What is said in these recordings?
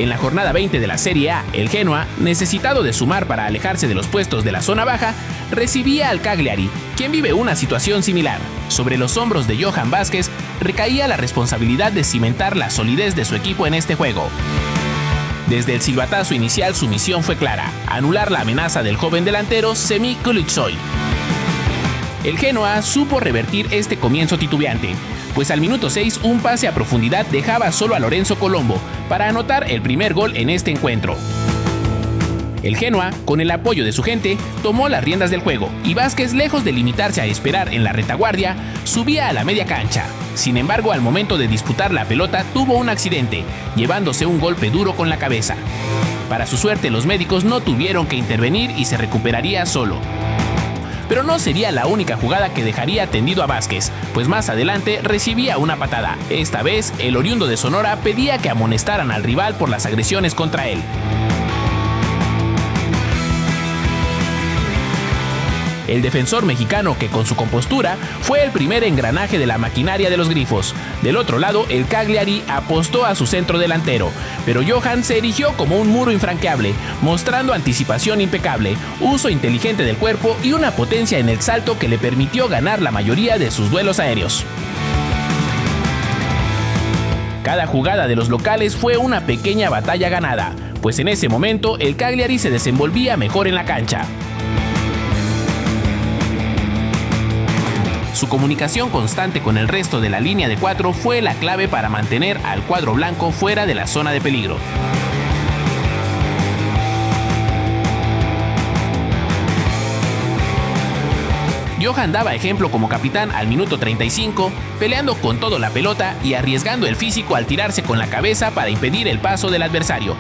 En la jornada 20 de la Serie A, el Genoa, necesitado de sumar para alejarse de los puestos de la zona baja, recibía al Cagliari, quien vive una situación similar. Sobre los hombros de Johan Vázquez recaía la responsabilidad de cimentar la solidez de su equipo en este juego. Desde el silbatazo inicial su misión fue clara: anular la amenaza del joven delantero Semi Kulitsoy. El Genoa supo revertir este comienzo titubeante, pues al minuto 6 un pase a profundidad dejaba solo a Lorenzo Colombo para anotar el primer gol en este encuentro. El Genoa, con el apoyo de su gente, tomó las riendas del juego y Vázquez, lejos de limitarse a esperar en la retaguardia, subía a la media cancha. Sin embargo, al momento de disputar la pelota tuvo un accidente, llevándose un golpe duro con la cabeza. Para su suerte, los médicos no tuvieron que intervenir y se recuperaría solo. Pero no sería la única jugada que dejaría tendido a Vázquez, pues más adelante recibía una patada. Esta vez, el oriundo de Sonora pedía que amonestaran al rival por las agresiones contra él. El defensor mexicano, que con su compostura fue el primer engranaje de la maquinaria de los grifos. Del otro lado, el Cagliari apostó a su centro delantero, pero Johan se erigió como un muro infranqueable, mostrando anticipación impecable, uso inteligente del cuerpo y una potencia en el salto que le permitió ganar la mayoría de sus duelos aéreos. Cada jugada de los locales fue una pequeña batalla ganada, pues en ese momento el Cagliari se desenvolvía mejor en la cancha. Su comunicación constante con el resto de la línea de 4 fue la clave para mantener al cuadro blanco fuera de la zona de peligro. Johan daba ejemplo como capitán al minuto 35, peleando con todo la pelota y arriesgando el físico al tirarse con la cabeza para impedir el paso del adversario.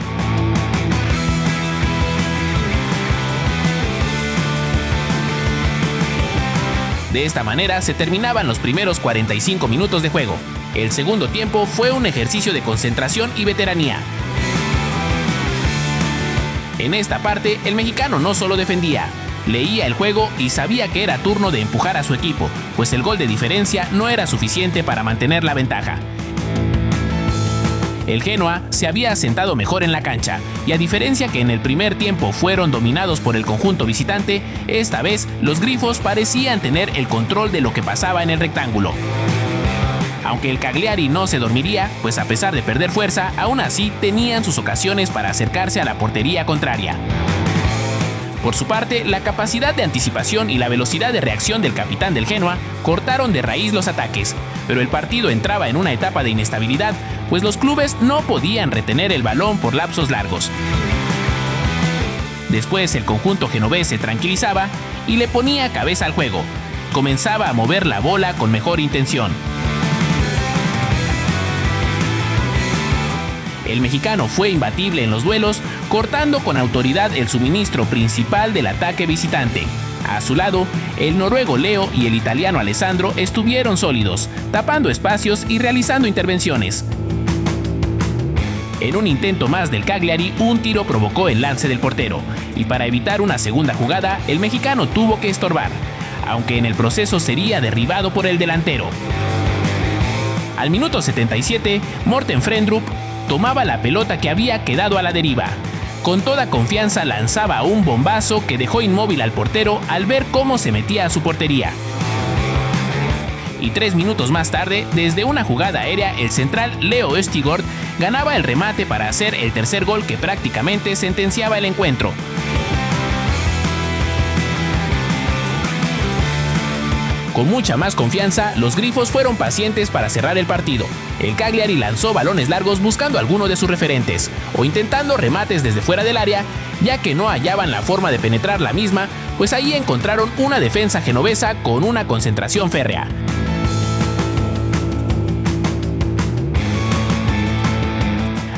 De esta manera se terminaban los primeros 45 minutos de juego. El segundo tiempo fue un ejercicio de concentración y veteranía. En esta parte, el mexicano no solo defendía, leía el juego y sabía que era turno de empujar a su equipo, pues el gol de diferencia no era suficiente para mantener la ventaja. El Genoa se había asentado mejor en la cancha, y a diferencia que en el primer tiempo fueron dominados por el conjunto visitante, esta vez los grifos parecían tener el control de lo que pasaba en el rectángulo. Aunque el Cagliari no se dormiría, pues a pesar de perder fuerza, aún así tenían sus ocasiones para acercarse a la portería contraria. Por su parte, la capacidad de anticipación y la velocidad de reacción del capitán del Genoa cortaron de raíz los ataques, pero el partido entraba en una etapa de inestabilidad, pues los clubes no podían retener el balón por lapsos largos. Después el conjunto genovés se tranquilizaba y le ponía cabeza al juego. Comenzaba a mover la bola con mejor intención. El mexicano fue imbatible en los duelos, cortando con autoridad el suministro principal del ataque visitante. A su lado, el noruego Leo y el italiano Alessandro estuvieron sólidos, tapando espacios y realizando intervenciones. En un intento más del Cagliari, un tiro provocó el lance del portero, y para evitar una segunda jugada, el mexicano tuvo que estorbar, aunque en el proceso sería derribado por el delantero. Al minuto 77, Morten Frendrup tomaba la pelota que había quedado a la deriva. Con toda confianza lanzaba un bombazo que dejó inmóvil al portero al ver cómo se metía a su portería. Y 3 minutos más tarde, desde una jugada aérea, el central Leo Østigård ganaba el remate para hacer el tercer gol que prácticamente sentenciaba el encuentro. Con mucha más confianza, los grifos fueron pacientes para cerrar el partido. El Cagliari lanzó balones largos buscando a alguno de sus referentes, o intentando remates desde fuera del área, ya que no hallaban la forma de penetrar la misma, pues ahí encontraron una defensa genovesa con una concentración férrea.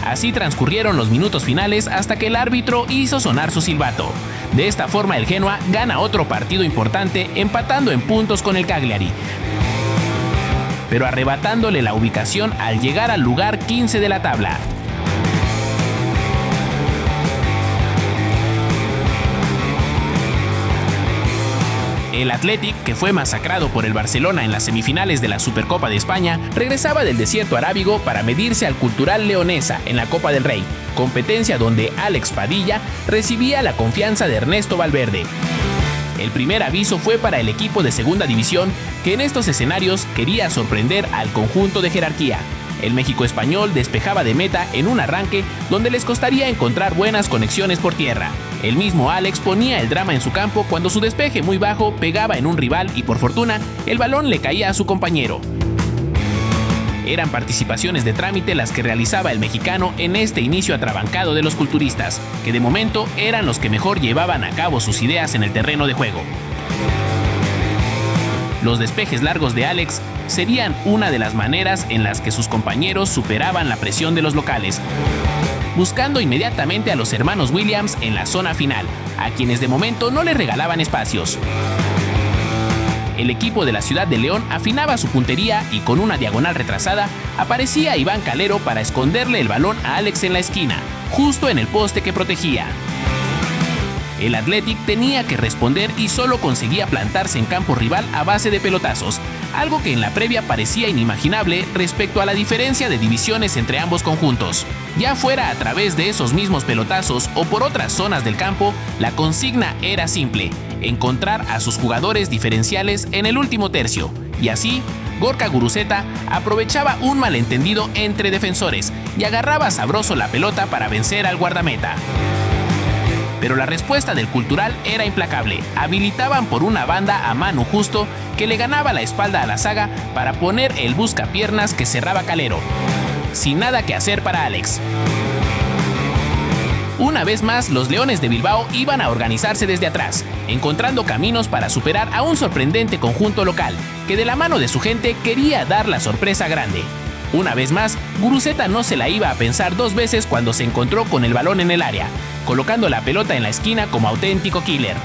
Así transcurrieron los minutos finales hasta que el árbitro hizo sonar su silbato. De esta forma el Genoa gana otro partido importante, empatando en puntos con el Cagliari, pero arrebatándole la ubicación al llegar al lugar 15 de la tabla. El Athletic, que fue masacrado por el Barcelona en las semifinales de la Supercopa de España, regresaba del desierto arábigo para medirse al Cultural Leonesa en la Copa del Rey, competencia donde Alex Padilla recibía la confianza de Ernesto Valverde. El primer aviso fue para el equipo de segunda división, que en estos escenarios quería sorprender al conjunto de jerarquía. El México Español despejaba de meta en un arranque donde les costaría encontrar buenas conexiones por tierra. El mismo Alex ponía el drama en su campo cuando su despeje muy bajo pegaba en un rival y por fortuna el balón le caía a su compañero. Eran participaciones de trámite las que realizaba el mexicano en este inicio atrabancado de los culturistas, que de momento eran los que mejor llevaban a cabo sus ideas en el terreno de juego. Los despejes largos de Alex serían una de las maneras en las que sus compañeros superaban la presión de los locales, buscando inmediatamente a los hermanos Williams en la zona final, a quienes de momento no les regalaban espacios. El equipo de la ciudad de León afinaba su puntería y con una diagonal retrasada aparecía Iván Calero para esconderle el balón a Alex en la esquina, justo en el poste que protegía. El Athletic tenía que responder y solo conseguía plantarse en campo rival a base de pelotazos, algo que en la previa parecía inimaginable respecto a la diferencia de divisiones entre ambos conjuntos. Ya fuera a través de esos mismos pelotazos o por otras zonas del campo, la consigna era simple: encontrar a sus jugadores diferenciales en el último tercio, y así Gorka Guruceta aprovechaba un malentendido entre defensores y agarraba sabroso la pelota para vencer al guardameta. Pero la respuesta del Cultural era implacable. Habilitaban por una banda a Manu Justo, que le ganaba la espalda a la zaga para poner el buscapiernas que cerraba Calero. Sin nada que hacer para Alex. Una vez más, los Leones de Bilbao iban a organizarse desde atrás, encontrando caminos para superar a un sorprendente conjunto local, que de la mano de su gente quería dar la sorpresa grande. Una vez más, Guruceta no se la iba a pensar dos veces cuando se encontró con el balón en el área, colocando la pelota en la esquina como auténtico killer.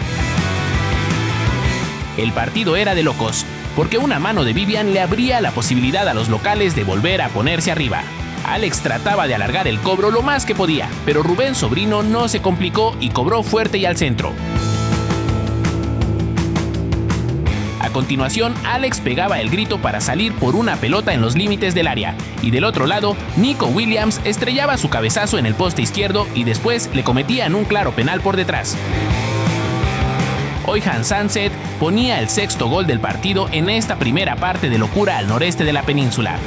El partido era de locos, porque una mano de Vivian le abría la posibilidad a los locales de volver a ponerse arriba. Alex trataba de alargar el cobro lo más que podía, pero Rubén Sobrino no se complicó y cobró fuerte y al centro. A continuación, Alex pegaba el grito para salir por una pelota en los límites del área, y del otro lado, Nico Williams estrellaba su cabezazo en el poste izquierdo y después le cometían un claro penal por detrás. Oyhan Sunset ponía el sexto gol del partido en esta primera parte de locura al noreste de la península.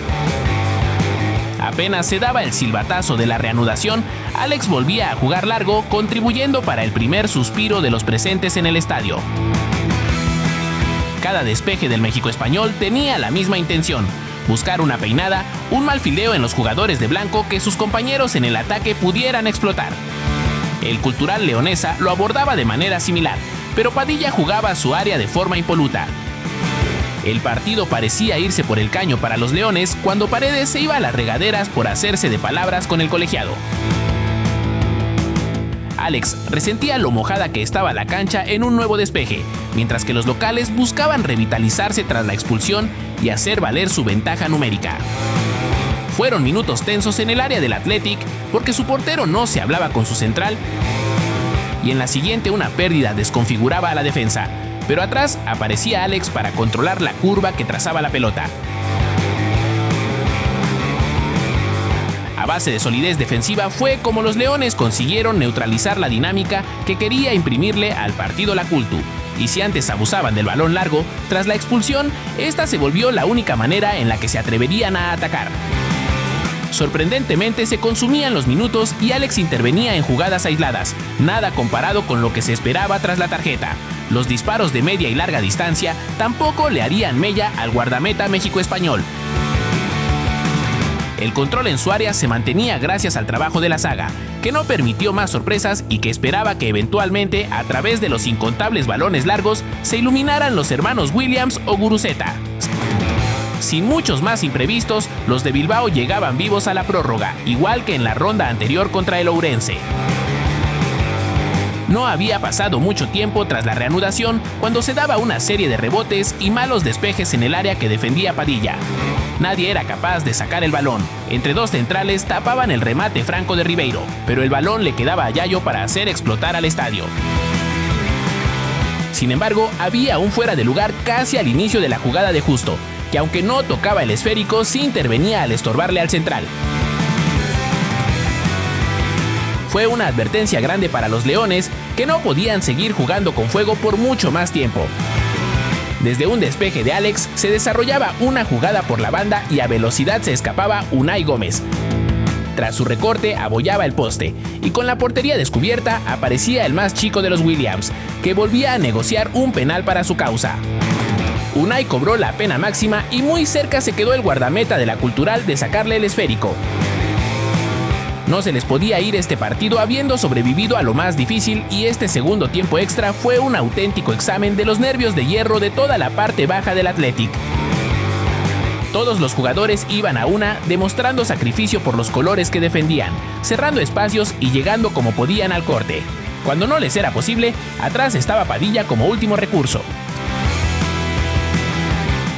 Apenas se daba el silbatazo de la reanudación, Alex volvía a jugar largo, contribuyendo para el primer suspiro de los presentes en el estadio. Cada despeje del México Español tenía la misma intención: buscar una peinada, un mal fildeo en los jugadores de blanco que sus compañeros en el ataque pudieran explotar. El Cultural Leonesa lo abordaba de manera similar, pero Padilla jugaba su área de forma impoluta. El partido parecía irse por el caño para los Leones cuando Paredes se iba a las regaderas por hacerse de palabras con el colegiado. Alex resentía lo mojada que estaba la cancha en un nuevo despeje, mientras que los locales buscaban revitalizarse tras la expulsión y hacer valer su ventaja numérica. Fueron minutos tensos en el área del Athletic porque su portero no se hablaba con su central y en la siguiente una pérdida desconfiguraba a la defensa, pero atrás aparecía Alex para controlar la curva que trazaba la pelota. A base de solidez defensiva fue como los Leones consiguieron neutralizar la dinámica que quería imprimirle al partido la Cultu, y si antes abusaban del balón largo, tras la expulsión, esta se volvió la única manera en la que se atreverían a atacar. Sorprendentemente se consumían los minutos y Alex intervenía en jugadas aisladas, nada comparado con lo que se esperaba tras la tarjeta. Los disparos de media y larga distancia tampoco le harían mella al guardameta México Español. El control en su área se mantenía gracias al trabajo de la zaga, que no permitió más sorpresas y que esperaba que eventualmente, a través de los incontables balones largos, se iluminaran los hermanos Williams o Guruceta. Sin muchos más imprevistos, los de Bilbao llegaban vivos a la prórroga, igual que en la ronda anterior contra el Ourense. No había pasado mucho tiempo tras la reanudación cuando se daba una serie de rebotes y malos despejes en el área que defendía Padilla. Nadie era capaz de sacar el balón. Entre dos centrales tapaban el remate franco de Ribeiro, pero el balón le quedaba a Yayo para hacer explotar al estadio. Sin embargo, había un fuera de lugar casi al inicio de la jugada de Justo, que aunque no tocaba el esférico, sí intervenía al estorbarle al central. Fue una advertencia grande para los Leones, que no podían seguir jugando con fuego por mucho más tiempo. Desde un despeje de Alex se desarrollaba una jugada por la banda y a velocidad se escapaba Unai Gómez. Tras su recorte abollaba el poste y con la portería descubierta aparecía el más chico de los Williams, que volvía a negociar un penal para su causa. Unai cobró la pena máxima y muy cerca se quedó el guardameta de la Cultural de sacarle el esférico. No se les podía ir este partido habiendo sobrevivido a lo más difícil y este segundo tiempo extra fue un auténtico examen de los nervios de hierro de toda la parte baja del Athletic. Todos los jugadores iban a una, demostrando sacrificio por los colores que defendían, cerrando espacios y llegando como podían al corte. Cuando no les era posible, atrás estaba Padilla como último recurso.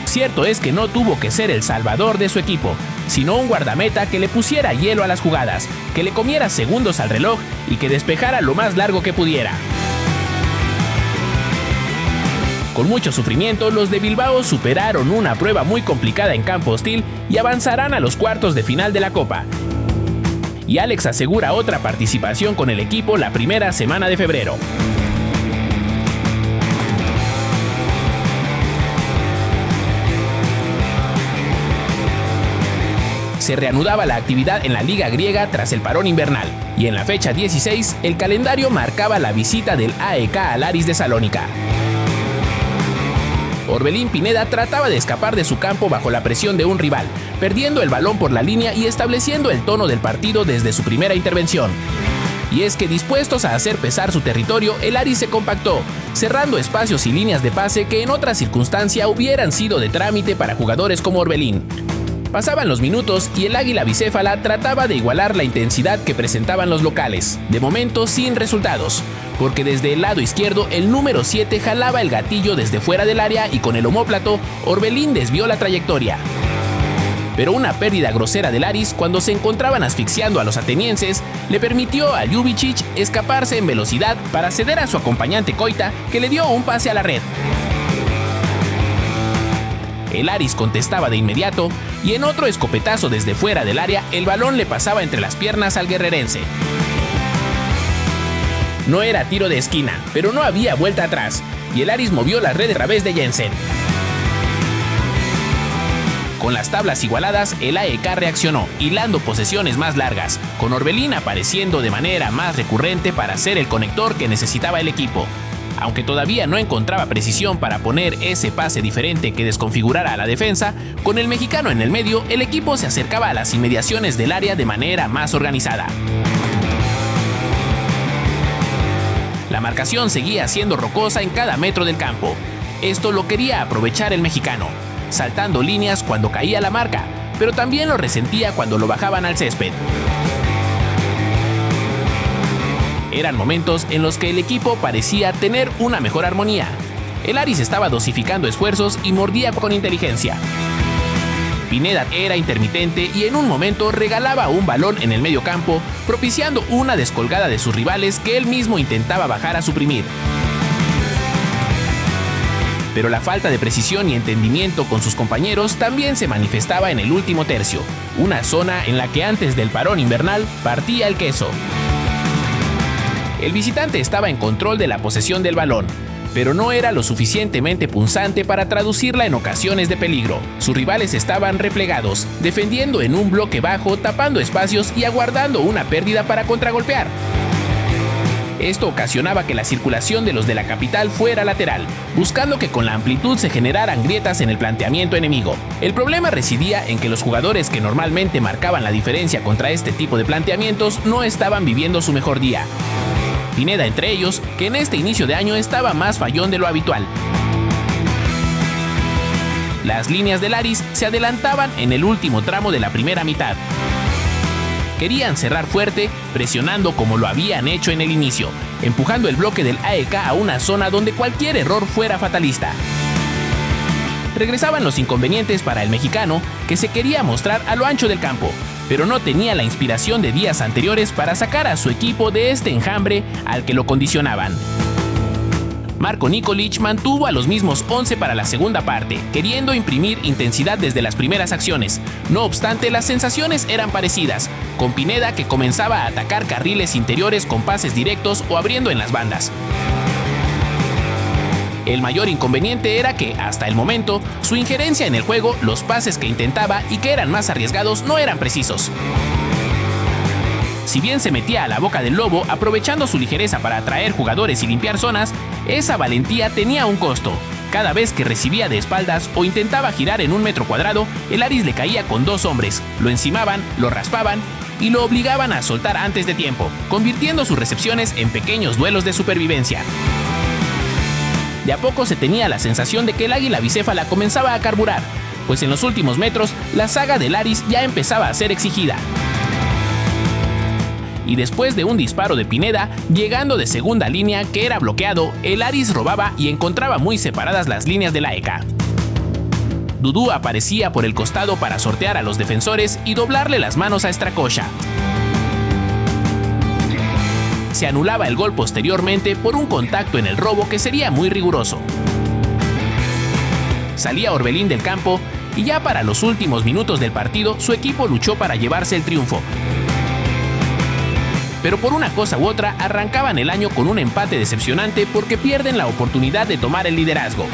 Cierto es que no tuvo que ser el salvador de su equipo, sino un guardameta que le pusiera hielo a las jugadas, que le comiera segundos al reloj y que despejara lo más largo que pudiera. Con mucho sufrimiento, los de Bilbao superaron una prueba muy complicada en campo hostil y avanzarán a los cuartos de final de la Copa. Y Alex asegura otra participación con el equipo la primera semana de febrero. Se reanudaba la actividad en la Liga griega tras el parón invernal, y en la fecha 16 el calendario marcaba la visita del AEK al Aris de Salónica. Orbelín Pineda trataba de escapar de su campo bajo la presión de un rival, perdiendo el balón por la línea y estableciendo el tono del partido desde su primera intervención. Y es que dispuestos a hacer pesar su territorio, el Aris se compactó, cerrando espacios y líneas de pase que en otra circunstancia hubieran sido de trámite para jugadores como Orbelín. Pasaban los minutos y el águila bicéfala trataba de igualar la intensidad que presentaban los locales, de momento sin resultados, porque desde el lado izquierdo el número 7 jalaba el gatillo desde fuera del área y con el omóplato Orbelín desvió la trayectoria. Pero una pérdida grosera del Aris cuando se encontraban asfixiando a los atenienses le permitió a Ljubicic escaparse en velocidad para ceder a su acompañante Koita, que le dio un pase a la red. El Aris contestaba de inmediato y en otro escopetazo desde fuera del área el balón le pasaba entre las piernas al guerrerense. No era tiro de esquina, pero no había vuelta atrás y el Aris movió la red a través de Jensen. Con las tablas igualadas, el AEK reaccionó, hilando posesiones más largas, con Orbelín apareciendo de manera más recurrente para ser el conector que necesitaba el equipo. Aunque todavía no encontraba precisión para poner ese pase diferente que desconfigurara a la defensa, con el mexicano en el medio, el equipo se acercaba a las inmediaciones del área de manera más organizada. La marcación seguía siendo rocosa en cada metro del campo. Esto lo quería aprovechar el mexicano, saltando líneas cuando caía la marca, pero también lo resentía cuando lo bajaban al césped. Eran momentos en los que el equipo parecía tener una mejor armonía. El Aris estaba dosificando esfuerzos y mordía con inteligencia. Pineda era intermitente y en un momento regalaba un balón en el medio campo, propiciando una descolgada de sus rivales que él mismo intentaba bajar a suprimir. Pero la falta de precisión y entendimiento con sus compañeros también se manifestaba en el último tercio, una zona en la que antes del parón invernal partía el queso. El visitante estaba en control de la posesión del balón, pero no era lo suficientemente punzante para traducirla en ocasiones de peligro. Sus rivales estaban replegados, defendiendo en un bloque bajo, tapando espacios y aguardando una pérdida para contragolpear. Esto ocasionaba que la circulación de los de la capital fuera lateral, buscando que con la amplitud se generaran grietas en el planteamiento enemigo. El problema residía en que los jugadores que normalmente marcaban la diferencia contra este tipo de planteamientos no estaban viviendo su mejor día. Pineda entre ellos, que en este inicio de año estaba más fallón de lo habitual. Las líneas del Aris se adelantaban en el último tramo de la primera mitad. Querían cerrar fuerte, presionando como lo habían hecho en el inicio, empujando el bloque del AEK a una zona donde cualquier error fuera fatalista. Regresaban los inconvenientes para el mexicano, que se quería mostrar a lo ancho del campo, pero no tenía la inspiración de días anteriores para sacar a su equipo de este enjambre al que lo condicionaban. Marko Nikolić mantuvo a los mismos 11 para la segunda parte, queriendo imprimir intensidad desde las primeras acciones. No obstante, las sensaciones eran parecidas, con Pineda que comenzaba a atacar carriles interiores con pases directos o abriendo en las bandas. El mayor inconveniente era que, hasta el momento, su injerencia en el juego, los pases que intentaba y que eran más arriesgados no eran precisos. Si bien se metía a la boca del lobo aprovechando su ligereza para atraer jugadores y limpiar zonas, esa valentía tenía un costo. Cada vez que recibía de espaldas o intentaba girar en 1 metro cuadrado, el Aris le caía con 2 hombres, lo encimaban, lo raspaban y lo obligaban a soltar antes de tiempo, convirtiendo sus recepciones en pequeños duelos de supervivencia. De a poco se tenía la sensación de que el águila bicéfala comenzaba a carburar, pues en los últimos metros la saga del Aris ya empezaba a ser exigida. Y después de un disparo de Pineda, llegando de segunda línea que era bloqueado, el Aris robaba y encontraba muy separadas las líneas de la ECA. Dudu aparecía por el costado para sortear a los defensores y doblarle las manos a Strakosha. Se anulaba el gol posteriormente por un contacto en el robo que sería muy riguroso. Salía Orbelín del campo y ya para los últimos minutos del partido su equipo luchó para llevarse el triunfo. Pero por una cosa u otra arrancaban el año con un empate decepcionante porque pierden la oportunidad de tomar el liderazgo.